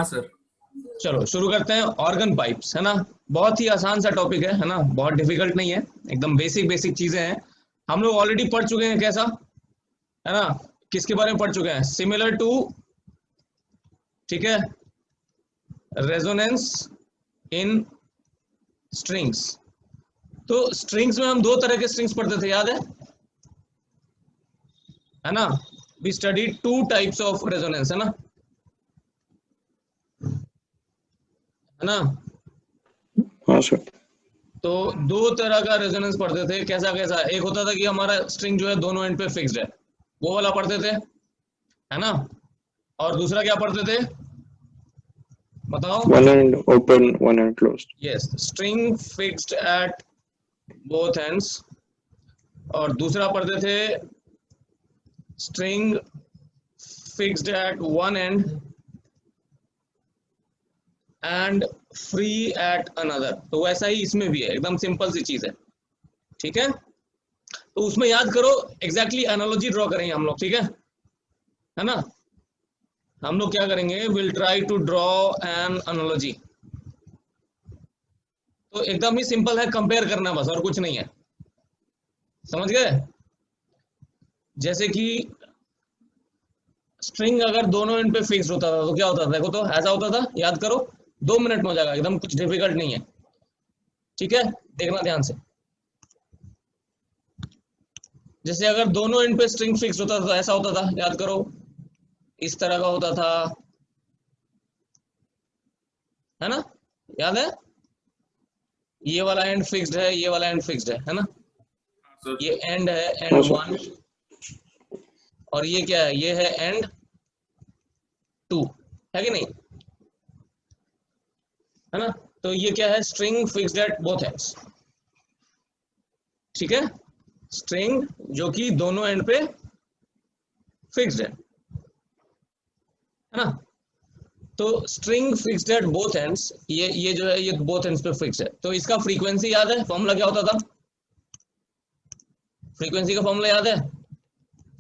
हाँ सर। चलो शुरू करते हैं। ऑर्गन पाइप्स, है ना। बहुत ही आसान सा टॉपिक है ना, बहुत डिफिकल्ट नहीं है, एकदम बेसिक बेसिक चीजें हैं। हम लोग ऑलरेडी पढ़ चुके हैं, कैसा है ना। किसके बारे में पढ़ चुके हैं? सिमिलर टू, ठीक है, रेजोनेंस इन स्ट्रिंग्स। तो स्ट्रिंग्स में हम दो तरह के स्ट्रिंग्स पढ़ते थे, याद है ना। We study two types of resonance, है ना, है ना। हाँ सर। तो दो तरह का रेजोनेंस पढ़ते थे। कैसा कैसा? एक होता था कि हमारा स्ट्रिंग जो है दोनों एंड पे फिक्स्ड है, वो वाला पढ़ते थे, है ना। और दूसरा क्या पढ़ते थे, बताओ? One end open, one end closed. Yes, string fixed at both ends. और दूसरा पढ़ते थे string fixed at one and and free at another. तो वैसा ही इसमें भी है, एकदम सिंपल सी चीज है, ठीक है। तो उसमें याद करो, एग्जैक्टली एनालॉजी ड्रॉ करेंगे हम लोग, ठीक है ना। हम लोग क्या करेंगे, will try to draw an analogy. तो एकदम ही सिंपल है, कंपेयर करना बस, और कुछ नहीं है, समझ गए। जैसे कि स्ट्रिंग अगर दोनों एंड पे फिक्स होता था तो क्या होता था, देखो तो ऐसा होता था, याद करो। 2 मिनट में हो जाएगा, एकदम कुछ डिफिकल्ट नहीं है, ठीक है, देखना ध्यान से। जैसे अगर दोनों एंड पे स्ट्रिंग फिक्स होता था तो ऐसा होता था, याद करो, इस तरह का होता था, है ना, याद है। ये वाला एंड फिक्स्ड है, ये वाला एंड फिक्स्ड है ना। ये एंड है, एंड हाँ वन। सर। और ये क्या है, ये है एंड टू, है कि नहीं, है ना। तो ये क्या है, string fixed at both ends, ठीक है। स्ट्रिंग जो कि दोनों एंड पे फिक्स्ड है ना। तो string fixed at both ends, ये जो है ये बोथ एंड्स पे फिक्स है। तो इसका फ्रीक्वेंसी याद है, फॉर्मूला क्या होता था? फ्रीक्वेंसी का फॉर्मूला याद है?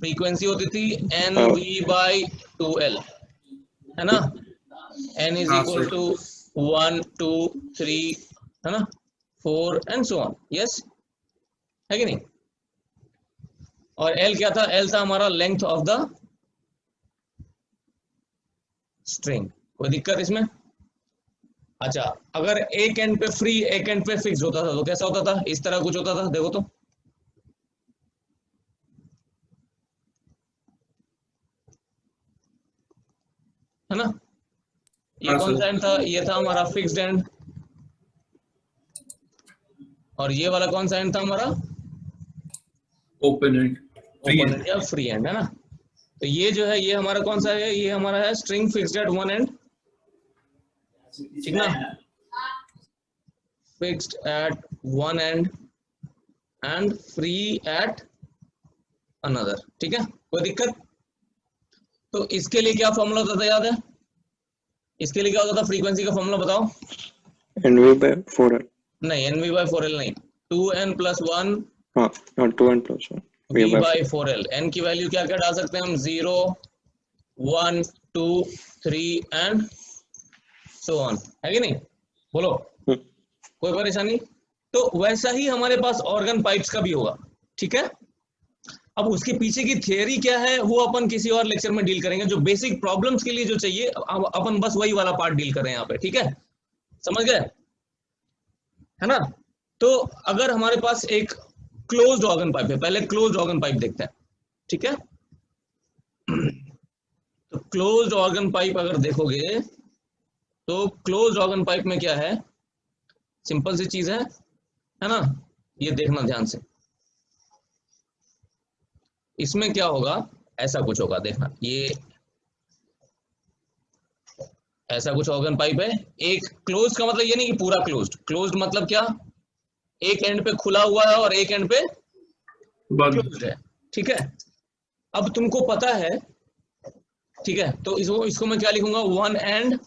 फ्रीक्वेंसी होती थी एन हाँ वी बाई टू एल, है ना। एन इज हाँ इक्वल सर। टू 1 2 3, है ना, 4 एंड सो ऑन, यस, है कि नहीं। और एल क्या था? एल था हमारा लेंथ ऑफ द स्ट्रिंग। कोई दिक्कत इसमें? अच्छा, अगर एक एंड पे फ्री एक एंड पे फिक्स होता था तो कैसा होता था? इस तरह कुछ होता था, देखो तो। है ना। ये हाँ कौन सा सर। एंड था? ये था हमारा फिक्स्ड एंड। और ये वाला कौन सा एंड था हमारा? Open and, free open and. And या फ्री एंड, है ना। तो ये जो है, ये हमारा कौन सा है? ये हमारा है string fixed at one and, ठीक ना, fixed at one and and free at another, ठीक है। कोई दिक्कत? तो इसके लिए क्या फॉर्मूला होता था, याद है? इसके लिए क्या होता था, फ्रीक्वेंसी का फॉर्मूला बताओ। NV by 4L. नहीं, N we by four L नहीं, 2n+1 हाँ हाँ 2n+1 v V by by 4. Four L. N की वैल्यू क्या क्या डाल सकते हैं हम? 0 1 2 3 एंड सो ऑन, है कि नहीं? बोलो, कोई परेशानी? तो वैसा ही हमारे पास ऑर्गन पाइप्स का भी होगा, ठीक है। अब उसके पीछे की थियरी क्या है वो अपन किसी और लेक्चर में डील करेंगे। जो बेसिक प्रॉब्लम्स के लिए जो चाहिए, अब अपन बस वही वाला पार्ट डील कर रहे हैं यहाँ पे, ठीक है, समझ गए, है ना। तो अगर हमारे पास एक क्लोज्ड ऑर्गन पाइप है, पहले क्लोज्ड ऑर्गन पाइप देखते हैं, ठीक है। तो क्लोज्ड ऑर्गन पाइप अगर देखोगे तो क्लोज्ड ऑर्गन पाइप में क्या है, सिंपल सी चीज है ना। ये देखना ध्यान से, इसमें क्या होगा, ऐसा कुछ होगा, देखना, ये ऐसा कुछ ऑर्गन पाइप है। एक क्लोज का मतलब ये नहीं कि पूरा क्लोज्ड, क्लोज्ड मतलब क्या, एक एंड पे खुला हुआ है और एक एंड पे बंद। क्लोज्ड है, ठीक है। अब तुमको पता है, ठीक है, तो इसको मैं क्या लिखूंगा, one and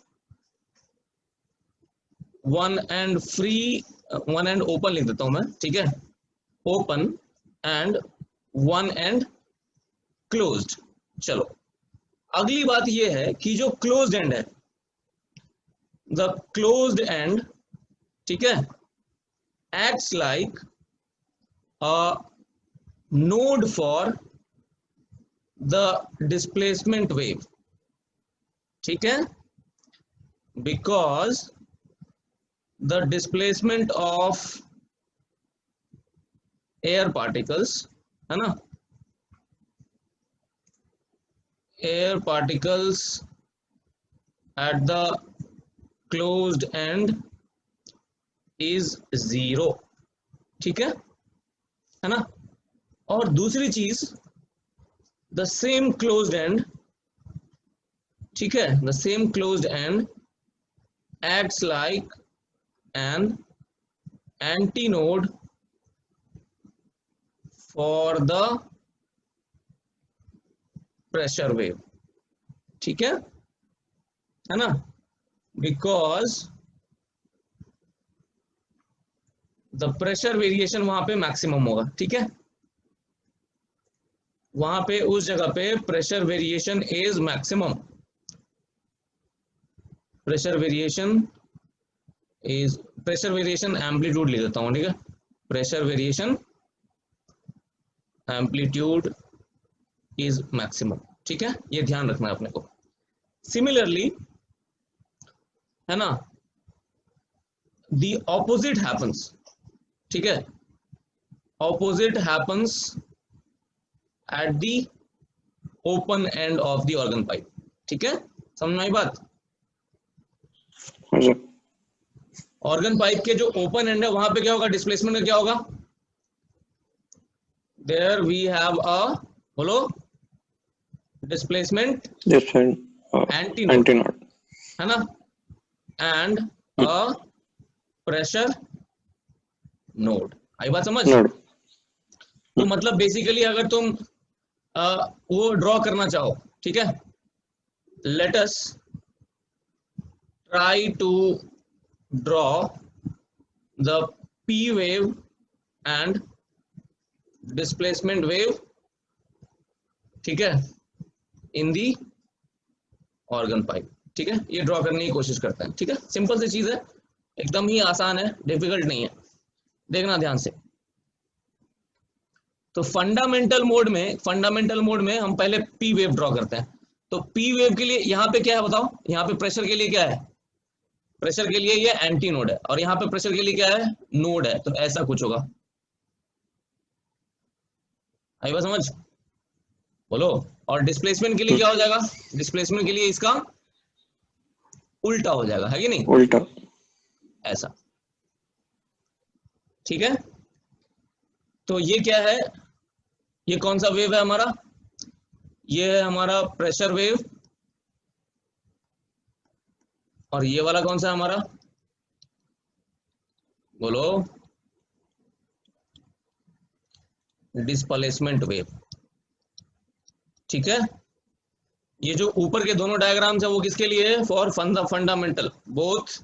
free, one and open लिख देता हूं मैं, ठीक है, open and one and closed. चलो, अगली बात ये है कि जो क्लोज्ड एंड है, द क्लोज्ड एंड, ठीक है, acts like a node for the displacement wave, ठीक है, because the displacement of air particles, है ना, air particles at the closed end is 0, ठीक है ना। और दूसरी चीज, the same closed end, ठीक है, the same closed end acts like an antinode for the pressure wave, ठीक है ना, because द प्रेशर वेरिएशन वहां पे मैक्सिमम होगा, ठीक है, वहां पे उस जगह पे pressure variation is maximum, pressure variation amplitude ले देता हूं, ठीक है, pressure variation amplitude is maximum, ठीक है, ये ध्यान रखना है अपने को। सिमिलरली, है ना, द ऑपोजिट हैपन्स, ठीक है, opposite happens at the open end of the organ pipe, ठीक है, समझ में आई बात। हाँ सर। ऑर्गन पाइप के जो ओपन एंड है वहां पे क्या होगा, डिस्प्लेसमेंट का क्या होगा, देयर वी हैव अ, बोलो, डिस्प्लेसमेंट एंटीनोड, है ना, एंड अ प्रेशर नोड। आई बात समझ। तो मतलब बेसिकली अगर तुम वो ड्रॉ करना चाहो, ठीक है, let us try to draw the P wave and displacement wave, ठीक है, इन दी ऑर्गन पाइप, ठीक है, ये ड्रॉ करने की कोशिश करते हैं, ठीक है, सिंपल सी चीज है, एकदम ही आसान है, डिफिकल्ट नहीं है, देखना ध्यान से। तो फंडामेंटल मोड में हम पहले P वेव ड्रॉ करते हैं। तो P वेव के लिए यहाँ पे क्या है बताओ, यहाँ पे प्रेशर के लिए क्या है, प्रेशर के लिए ये एंटी नोड है, और यहाँ पे प्रेशर के लिए क्या है, नोड है, तो ऐसा कुछ होगा। आई बात समझ, बोलो। और डिस्प्लेसमेंट के लिए क्या हो जाएगा, डिस्प्लेसमेंट के लिए इसका उल्टा हो जाएगा, है कि नहीं, उल्टा, ऐसा, ठीक है। तो ये क्या है, ये कौन सा वेव है हमारा, ये है हमारा प्रेशर वेव, और ये वाला कौन सा है हमारा, बोलो, डिस्प्लेसमेंट वेव, ठीक है। ये जो ऊपर के दोनों डायग्राम्स है वो किसके लिए है, for fundamental, both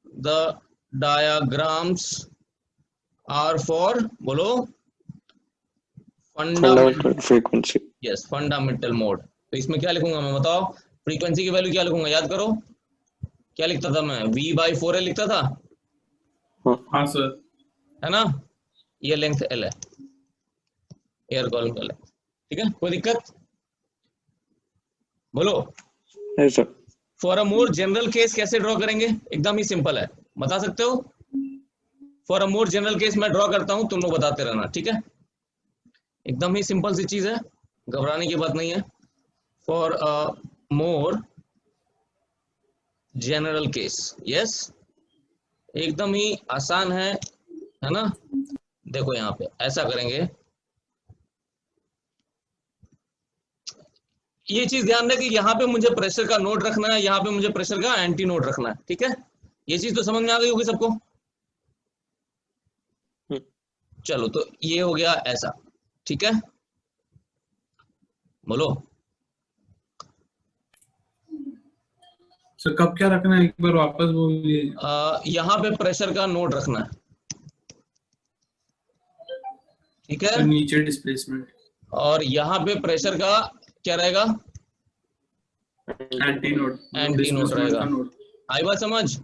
the diagrams are for, बोलो, fundamental frequency, yes, fundamental mode. तो इसमें क्या लिखूंगा मैं, बताओ, फ्रीक्वेंसी की वैल्यू क्या लिखूंगा, याद करो, क्या लिखता था मैं, V/4L लिखता था, हाँ सर, है ना, ये लेंथ L है, एयर कॉलम का लेंथ, ठीक है, कोई दिक्कत, बोलो। है sir. For a more general case कैसे ड्रॉ करेंगे, एकदम ही सिंपल है, बता सकते हो। For a more general case मैं ड्रॉ करता हूं, तुम लोग बताते रहना, ठीक है, एकदम ही सिंपल सी चीज है, घबराने की बात नहीं है। For a more general case, yes, एकदम ही आसान है ना। देखो यहाँ पे ऐसा करेंगे, ये चीज ध्यान रहे कि यहाँ पे मुझे प्रेशर का नोड रखना है, यहाँ पे मुझे प्रेशर का एंटी नोड रखना है, ठीक है, ये चीज तो समझ में आ गई होगी सबको। चलो, तो ये हो गया ऐसा, ठीक है, बोलो। सर कब क्या रखना है, एक बार वापस वो ये यहाँ पे प्रेशर का नोड रखना है, ठीक है, सर नीचे डिस्प्लेसमेंट, और यहाँ पे प्रेशर का क्या रहेगा, एंटी नोड एंटी नोड रहेगा, आई बात समझ?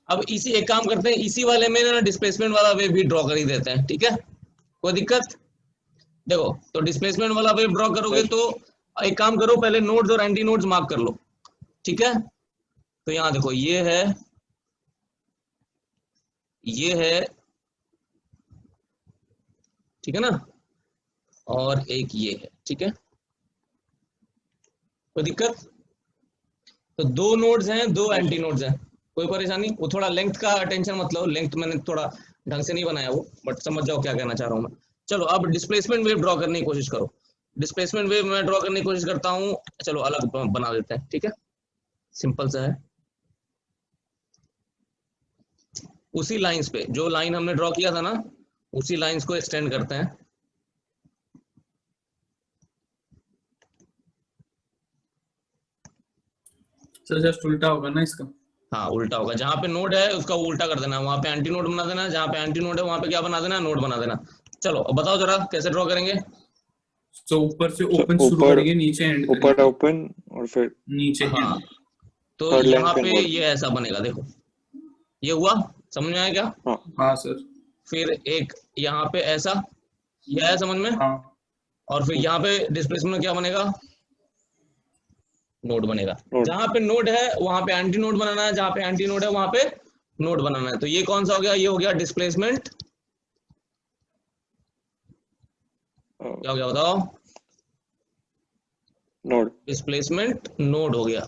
अब इसी एक काम करते हैं, इसी वाले में ना डिस्प्लेसमेंट वाला वेव भी ड्रॉ कर ही देते हैं, ठीक है? कोई दिक्कत? देखो, तो डिस्प्लेसमेंट वाला वेव ड्रॉ करोगे तो एक काम करो, पहले नोड्स और एंटी नोड्स मार्क कर लो, ठीक है? तो यहां देखो, ये है, ठीक है ना, और एक ये है, ठीक है? कोई दिक्कत? तो दो नोड्स हैं, दो एंटी नोड्स हैं, कोई परेशानी? वो थोड़ा लेंथ का टेंशन मत लो, लेंथ मैंने थोड़ा ढंग से नहीं बनाया वो, बट समझ जाओ क्या कहना चाह रहा हूं मैं। चलो अब डिस्प्लेसमेंट वेव ड्रॉ करने की कोशिश करो। डिस्प्लेसमेंट वेव मैं ड्रॉ करने की कोशिश करता हूं, चलो अलग बना देते हैं, ठीक है? सिंपल सा है, उसी लाइंस पे, जो लाइन हमने ड्रॉ किया था ना, उसी लाइंस को एक्सटेंड करते हैं। सर जस्ट उल्टा होगा ना इसका? हाँ उल्टा होगा, जहां पे नोड है उसका उल्टा कर देना, वहां पे एंटी नोड बना देना, जहां पे एंटी नोड है वहां पे क्या बना देना, नोड बना देना। चलो अब बताओ जरा कैसे ड्रॉ करेंगे? तो ऊपर से ओपन शुरू ऊपर करेंगे, नीचे एंड ऊपर करेंगे, ओपन और फिर नीचे हाँ, end। तो थर्ड यहाँ लाइन पे पे नोड। ये ऐसा बनेगा, देखो ये हुआ, समझ में आया क्या? हाँ हाँ सर। फिर एक यहाँ पे ऐसा, ये आया समझ में? हाँ और फिर यहाँ पे डिस्प्लेसमेंट में क्या बनेगा, नोड बनेगा। नोड। जहां पे नोड है वहां पे एंटी नोड बनाना है, जहां पे एंटी नोड है वहां पे नोड बनाना है। तो ये कौन सा हो गया, ये हो गया डिस्प्लेसमेंट, क्या हो गया बताओ? नोड। डिस्प्लेसमेंट नोड हो गया,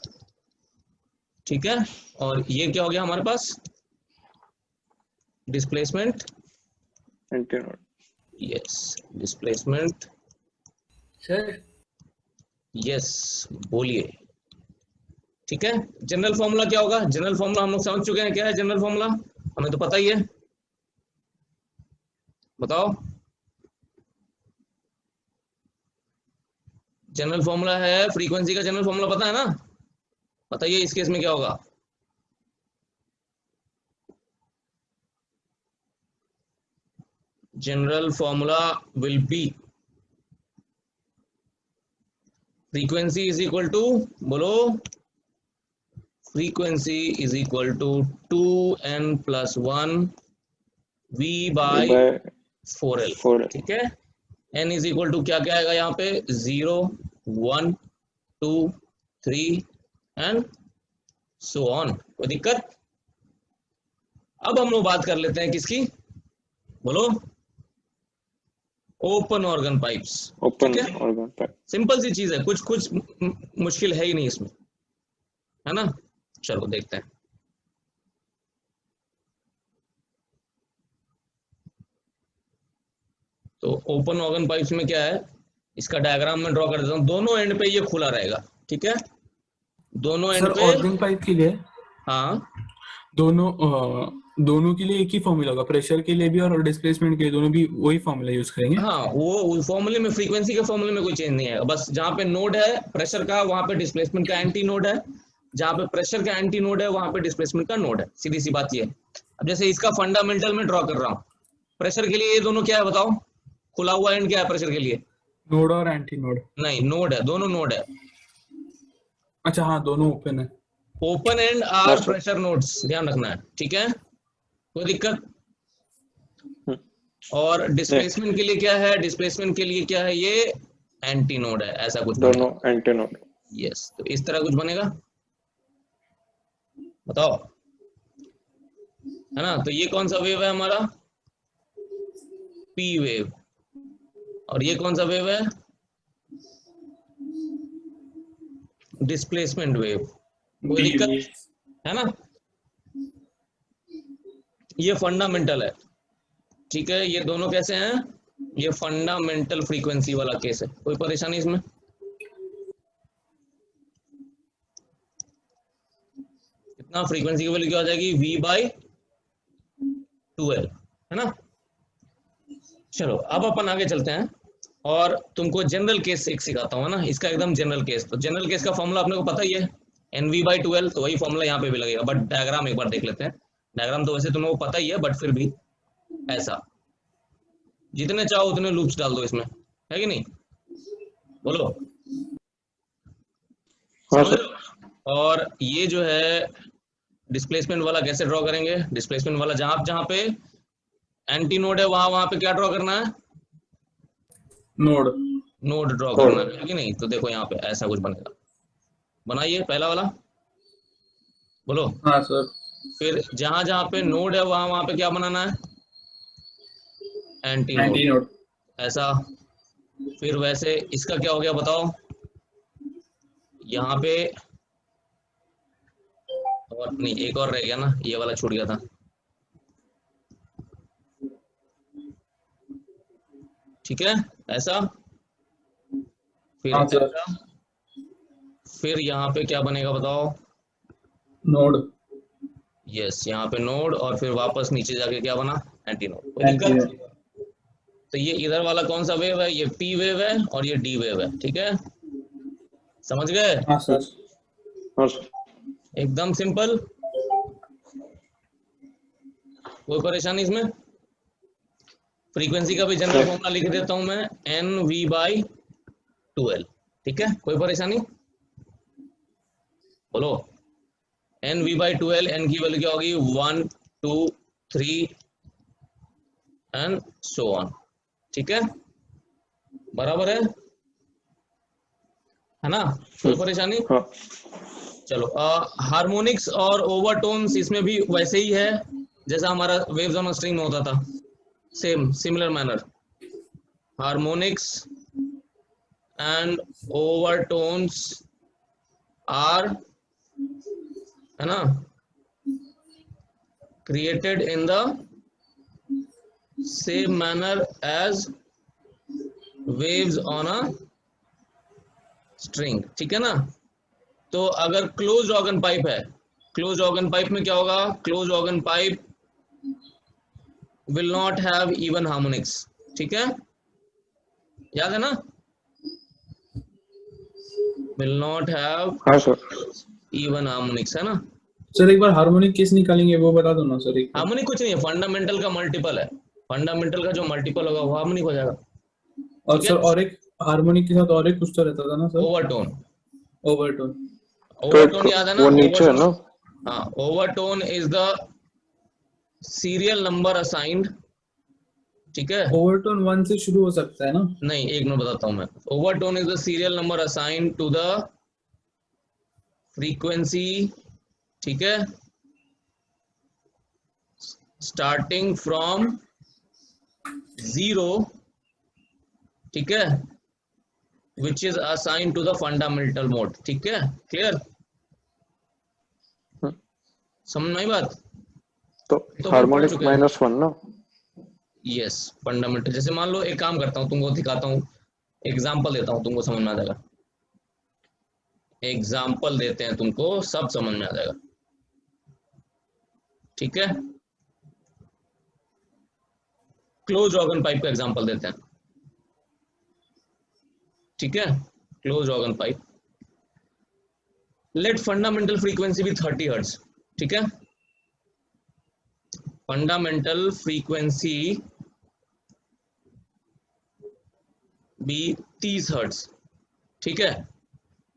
ठीक है? और ये क्या हो गया हमारे पास, displacement, antinode. Yes displacement, sir. Yes बोलिए, ठीक है? जनरल फॉर्मूला क्या होगा? जनरल फॉर्मूला हम लोग समझ चुके हैं, क्या है जनरल फॉर्मूला, हमें तो पता ही है, बताओ। जनरल फॉर्मूला है, फ्रीक्वेंसी का जनरल फॉर्मूला पता है ना? बताइए इस केस में क्या होगा? General formula will be frequency is equal to, बोलो, frequency is equal to 2n+1 v by 4l, 4l। ठीक है? n इज इक्वल टू क्या क्या आएगा यहाँ पे, 0 1 2 3 एंड सो ऑन। कोई दिक्कत? अब हम लोग बात कर लेते हैं किसकी, बोलो, ओपन ऑर्गन पाइप्स। ओपन ठीक है, ऑर्गन पाइप। सिंपल सी चीज है, कुछ मुश्किल है ही नहीं इसमें, है ना? चलो देखते हैं। तो ओपन ऑर्गन पाइप्स में क्या है, इसका डायग्राम में ड्रॉ कर देता हूँ। दोनों एंड पे ये खुला रहेगा, ठीक है? दोनों एंड सर पे, ऑर्गन पाइप के लिए हाँ दोनों के लिए एक ही फॉर्मूला होगा, प्रेशर के लिए भी और डिस्प्लेसमेंट के लिए, दोनों भी वही फॉर्मूला यूज करेंगे? हाँ, वो फॉर्मूले में, फ्रीक्वेंसी के फॉर्मूले में कोई चेंज नहीं है, बस जहाँ पे नोड है प्रेशर का वहां पे डिस्प्लेसमेंट का एंटी नोड है, जहाँ पे प्रेशर का एंटी नोड है वहां पे डिस्प्लेसमेंट का नोड है। सीधी सी बात ये है। अब जैसे इसका फंडामेंटल में ड्रॉ कर रहा हूँ, प्रेशर के लिए ये दोनों क्या है बताओ, खुला हुआ एंड क्या है प्रेशर के लिए? नोड और एंटी नोड? नहीं, नोड है, दोनों नोड है। अच्छा हाँ, दोनों ओपन है। Open end are pressure nodes, ध्यान रखना है, ठीक है? कोई दिक्कत? और डिस्प्लेसमेंट के लिए क्या है, डिस्प्लेसमेंट के लिए क्या है, ये एंटी नोड है, ऐसा कुछ दोनों एंटी नोड। यस, तो इस तरह कुछ बनेगा, बताओ, है ना? तो ये कौन सा वेव है हमारा, पी वेव, और ये कौन सा वेव है, डिस्प्लेसमेंट वेव। कोई डी दिक्कत वेव। है ना? ये फंडामेंटल है, ठीक है? ये दोनों कैसे हैं, ये फंडामेंटल फ्रीक्वेंसी वाला केस है, कोई परेशानी इसमें? कितना फ्रीक्वेंसी की वैल्यू क्या हो जाएगी, v/2l, है ना? चलो अब अपन आगे चलते हैं और तुमको जनरल केस एक सिखाता हूँ, है ना? इसका एकदम जनरल केस। तो जनरल केस का फॉर्मूला अपने को पता ही है, nv/2l, तो वही फॉर्मूला यहाँ पे भी लगेगा, बट डायग्राम एक बार देख लेते हैं। डायग्राम तो वैसे तुम लोगों को पता ही है, बट फिर भी ऐसा, जितने चाहो उतने लूप्स डाल दो इसमें, है कि नहीं? बोलो, हाँ समझ सर। रहे हो? और ये जो है डिस्प्लेसमेंट वाला कैसे ड्रॉ करेंगे? डिस्प्लेसमेंट वाला जहां पे एंटी नोड है वहां पे क्या ड्रॉ करना है? नोड। नोड ड्रॉ करना है कि नहीं? तो देखो यहाँ पे ऐसा कुछ बनेगा, बनाइए पहला वाला, बोलो। हाँ सर। फिर जहां जहां पे नोड है वहां पे क्या बनाना है? Anti anti node, node. ऐसा। फिर वैसे इसका क्या हो गया बताओ? यहाँ पे और नहीं, एक और रह गया ना, ये वाला छूट गया था। ठीक है, ऐसा। फिर हाँ सर। ऐसा। फिर यहाँ पे क्या बनेगा बताओ? नोड। यस, यहाँ पे नोड, और फिर वापस नीचे जाके क्या बना? Anti node. कोई एंटी दिक्कत? नोड। तो ये इधर वाला कौन सा वेव है? ये पी वेव है और ये डी वेव है। ठीक है, समझ गए? हाँ सर। हाँ सर। एकदम सिंपल, कोई परेशानी इसमें? फ्रीक्वेंसी का भी जनरल फॉर्मूला लिख देता हूं मैं, एन वी बाई 2L। ठीक है, कोई परेशानी? बोलो। N we by 2L, N की वैल्यू क्या होगी? 1 2 3 एंड सो ऑन। ठीक है, बराबर है ना? कोई परेशानी? हाँ चलो, हार्मोनिक्स और ओवरटोन्स इसमें भी वैसे ही है जैसा हमारा वेव्स ऑन स्ट्रिंग में होता था, same similar manner. Harmonics and overtones are, है ना, created in the same manner as waves on a string. ठीक है ना? तो अगर क्लोज ऑर्गन पाइप है, क्लोज ऑर्गन पाइप में क्या होगा? Close organ pipe will not have even harmonics. ठीक है, याद है ना? विल नॉट हैव हाँ सर। इवन हार्मोनिक्स, है ना? सर एक बार हार्मोनिक किस निकालेंगे वो बता दो ना सर एक बार। हार्मोनिक कुछ नहीं है, फंडामेंटल का मल्टीपल है। फंडामेंटल का जो मल्टीपल होगा वो हार्मोनिक हो जाएगा। और ठीक है, सर और एक हार्मोनिक के साथ और एक कुछ तो रहता था ना सर? ओवरटोन। ओवरटोन। तो एक ओवरटोन याद है ना? वो नीचे है ओवरटोन, ना? हाँ, overtone is the serial number assigned. ठीक है, ओवरटोन 1 से शुरू हो सकता है ना? नहीं, एक मिनट बताता हूं मैं। Overtone is the serial number assigned to the frequency. ठीक है, स्टार्टिंग फ्रॉम 0, ठीक है, which is assigned to the fundamental mode. ठीक है, क्लियर? समझ में आई बात? तो तो फिर पढ़ हार्मोनिक चुके हैं। -1 ना? Yes, fundamental. जैसे मान लो, एक काम करता हूँ, तुमको दिखाता हूँ, एग्जाम्पल देता हूँ, तुमको समझ में आ जाएगा। एग्जाम्पल देते हैं, तुमको सब समझ में आ जाएगा। ठीक है, क्लोज ऑर्गन पाइप का एग्जाम्पल देते हैं। ठीक है, close organ pipe, let fundamental frequency भी 30 हर्ट्ज। ठीक है, फंडामेंटल फ्रीक्वेंसी भी 30 हर्ट्ज। ठीक है,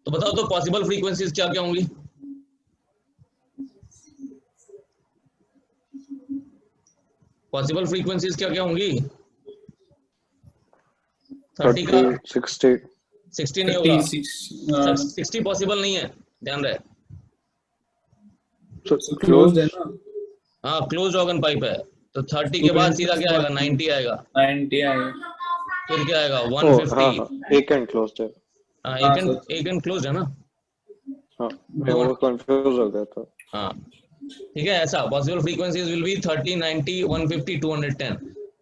तो बताओ तो पॉसिबल फ्रीक्वेंसीज क्या क्या होंगी? पॉसिबल फ्रीक्वेंसीज क्या क्या होंगी? 30 का 30 60 60 नहीं होगा, 36 60 पॉसिबल नहीं है, ध्यान रहे। क्लोज। क्लोज्ड है ना? हाँ, क्लोज ऑर्गन पाइप है, तो 30 के बाद सीधा क्या आएगा? 90 आएगा। 90 आएगा। फिर क्या आएगा? ओ 150। हाँ, एक एंड क्लोज्ड है। हाँ, हाँ एक सर। एंड क्लोज है ना? हाँ, मैं वो कंफ्यूज हो गया था। हाँ, ठीक है, ऐसा पॉसिबल फ्रीक्वेंसीज विल बी 30 90 150 210।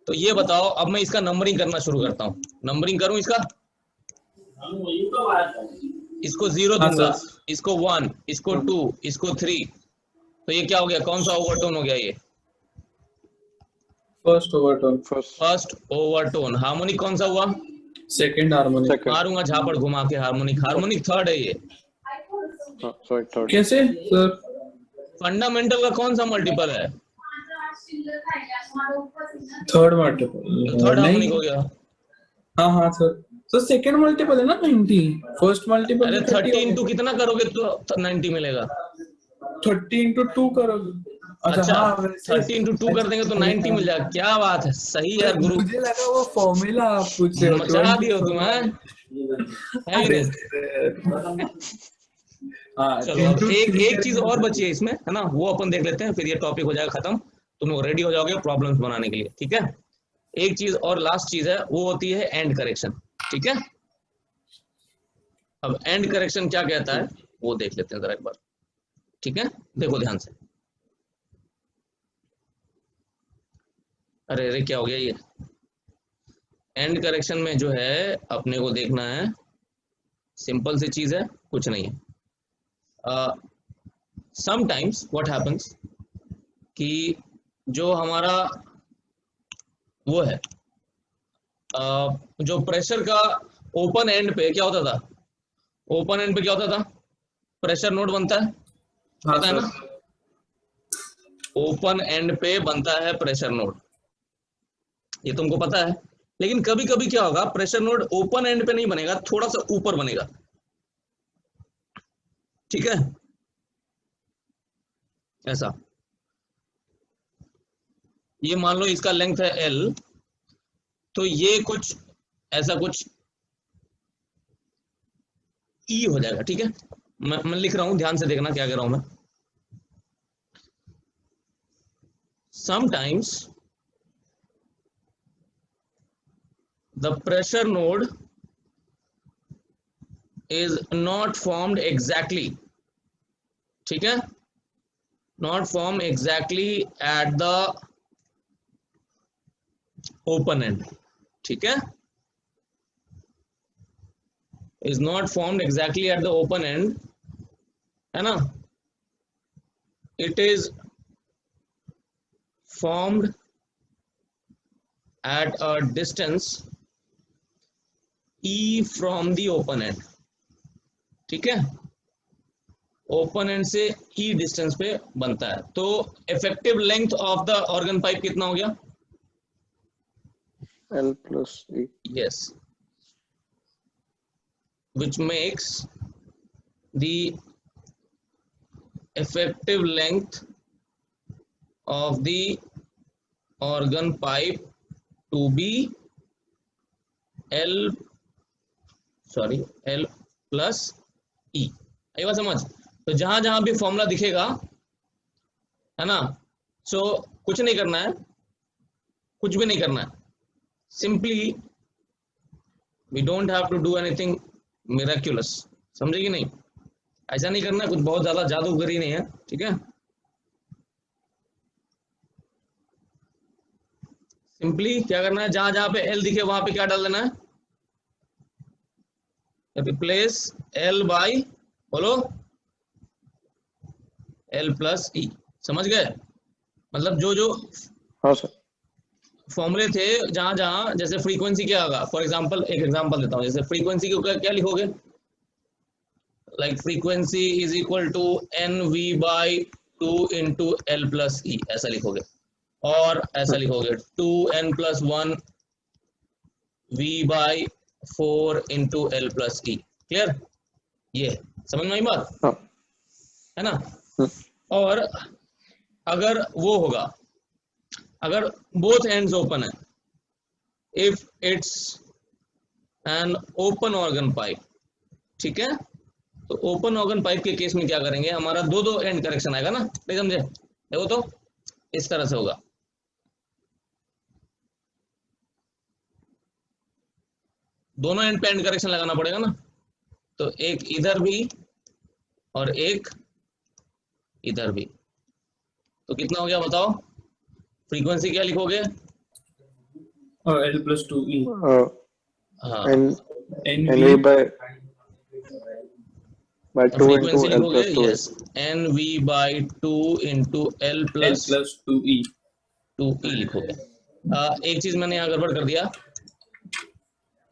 तो ये बताओ, अब मैं इसका नंबरिंग करना शुरू करता हूँ। नंबरिंग करूँ इसका? इसको 0 हाँ दूंगा, सर। इसको 1, इसको 2, इसको 3। तो ये क्या हो गया? कौन सा ओवरटोन हो गया? ये first overtone. First. First overtone. Harmonic कौन सा हुआ? Second harmonic. सेकंड। मारूंगा झापड़ घुमा के। हार्मोनिक थर्ड है ये। हाँ सॉरी, थर्ड। कैसे सर? फंडामेंटल का कौन सा मल्टीपल है? थर्ड मल्टीपल तो थर्ड नहीं। हार्मोनिक हो गया। हाँ हाँ सर, तो सेकंड मल्टीपल है ना 90, फर्स्ट मल्टीपल अरे तो 30 इंटू कितना करोगे तो 90 मिलेगा। 30 into 2 करोगे। अच्छा हाँ वैसे। 30 इंटू 2 कर देंगे तो 90 मिल जाएगा। क्या बात है, सही यार गुरु, मुझे लगा वो फॉर्मूला आप पूछ रहे हो मचा 20 दियो तुम हैं, है कि अरे नहीं? हाँ चलो 10 अब to एक 3 एक चीज और बची है इसमें, है ना, वो अपन देख लेते हैं, फिर ये टॉपिक हो जाएगा खत्म, तुम लोग रेडी हो जाओगे प्रॉब्लम्स बनाने के लिए, ठीक है। एक चीज और लास्ट चीज है, वो होती है एंड करेक्शन, ठीक है। अब एंड करेक्शन क्या कहता है वो देख लेते हैं जरा एक बार, ठीक है। देखो ध्यान से, अरे अरे क्या हो गया ये। एंड करेक्शन में जो है अपने को देखना है, सिंपल सी चीज है, कुछ नहीं है। समटाइम्स व्हाट हैपन्स कि जो हमारा वो है, जो प्रेशर का ओपन एंड पे क्या होता था, ओपन एंड पे क्या होता था, प्रेशर नोड बनता है, हाँ पता है ना, सर। ओपन एंड पे बनता है प्रेशर नोड, ये तुमको पता है। लेकिन कभी कभी क्या होगा, प्रेशर नोड ओपन एंड पे नहीं बनेगा, थोड़ा सा ऊपर बनेगा, ठीक है, ऐसा। ये मान लो इसका लेंथ है L, तो ये कुछ ऐसा कुछ E हो जाएगा, ठीक है। मैं लिख रहा हूं, ध्यान से देखना क्या कह रहा हूं मैं। Sometimes the pressure node is not formed exactly, ठीक है, not formed exactly at the open end, ठीक है, is not formed exactly at the open end, है ना, it is formed at a distance E from the open end, ठीक है, open and से E distance पे बनता है। तो effective length of the organ pipe कितना हो गया, L plus E. Yes, which makes the effective length of the organ pipe to be L plus E। आई बात समझ। तो जहां जहां भी फॉर्मूला दिखेगा, है ना, सो कुछ नहीं करना है, कुछ भी नहीं करना है, simply we don't have to do anything miraculous, समझे कि नहीं, ऐसा नहीं करना है, कुछ बहुत ज्यादा जादूगरी नहीं है, ठीक है। सिंपली क्या करना है, जहां जहां पे एल दिखे वहां पे क्या डाल देना है, रिप्लेस एल बाई, बोलो, एल प्लस ई, समझ गए। मतलब जो जो हाँ सर। फॉर्मूले थे, जहां जहां जैसे फ्रीक्वेंसी क्या होगा, फॉर एग्जांपल एक एग्जांपल देता हूं, जैसे फ्रीक्वेंसी को क्या लिखोगे, like frequency is equal to n we by 2 into l plus e, ऐसा लिखोगे, और ऐसा लिखोगे 2n+1 v by 4 into l plus e, clear, ये समझ में आई बात, हाँ। है ना। और अगर वो होगा, अगर बोथ एंड्स ओपन है, if it's an open organ pipe, ठीक है, तो ओपन ऑर्गन पाइप के केस में क्या करेंगे, हमारा दो दो एंड करेक्शन आएगा ना, नहीं समझे, देखो तो इस तरह से होगा, दोनों एंड पे एंड करेक्शन लगाना पड़ेगा ना, तो एक इधर भी और एक इधर भी, तो कितना हो गया बताओ, फ्रीक्वेंसी क्या लिखोगे, और L plus 2E हाँ, NV by 2 into frequency L लिखोगे, plus 2E. Yes, N we by 2 into L L plus plus 2E 2E लिखोगे। एक चीज मैंने यहाँ गड़बड़ कर दिया,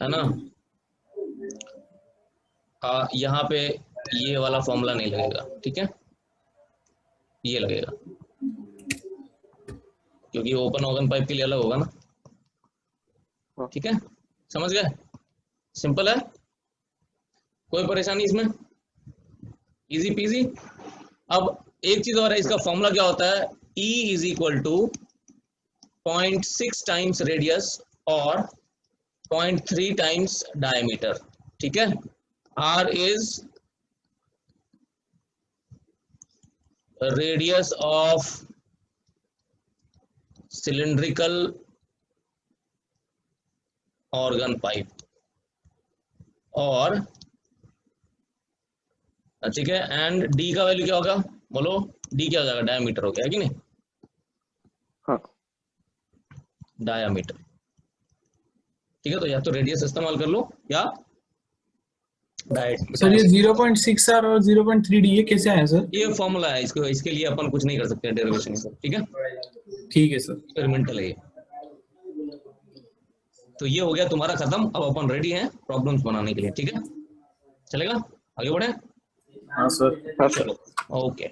है ना, यहाँ पे ये वाला फॉर्मूला नहीं लगेगा, ठीक है, ये लगेगा, क्योंकि ओपन ऑर्गन पाइप के लिए अलग होगा ना, ठीक है, समझ गए। सिंपल है, कोई परेशानी इसमें, इजी पीजी। अब एक चीज और है, इसका फॉर्मूला क्या होता है, E is equal to 0.6 times radius और 0.3 टाइम्स डायमीटर, ठीक है। R is radius of cylindrical organ pipe और ठीक है, एंड D का वैल्यू क्या होगा, बोलो, D क्या हो जाएगा, डायमीटर हो गया है कि नहीं, हाँ डायमीटर, ठीक है। तो या तो रेडियस इस्तेमाल कर लो या सर ये 0.6 आर और 0.3 डी ये कैसे आया सर? ये फॉर्मूला है, इसको इसके लिए अपन कुछ नहीं कर सकते डेरिवेशन, ठीक है, ठीक है सर। एक्सपेरिमेंटल है ये। तो ये हो गया तुम्हारा खत्म, अब अपन रेडी हैं प्रॉब्लम्स बनाने के लिए, ठीक है, चलेगा, आगे बढ़े। हाँ सर। चलो, ओके।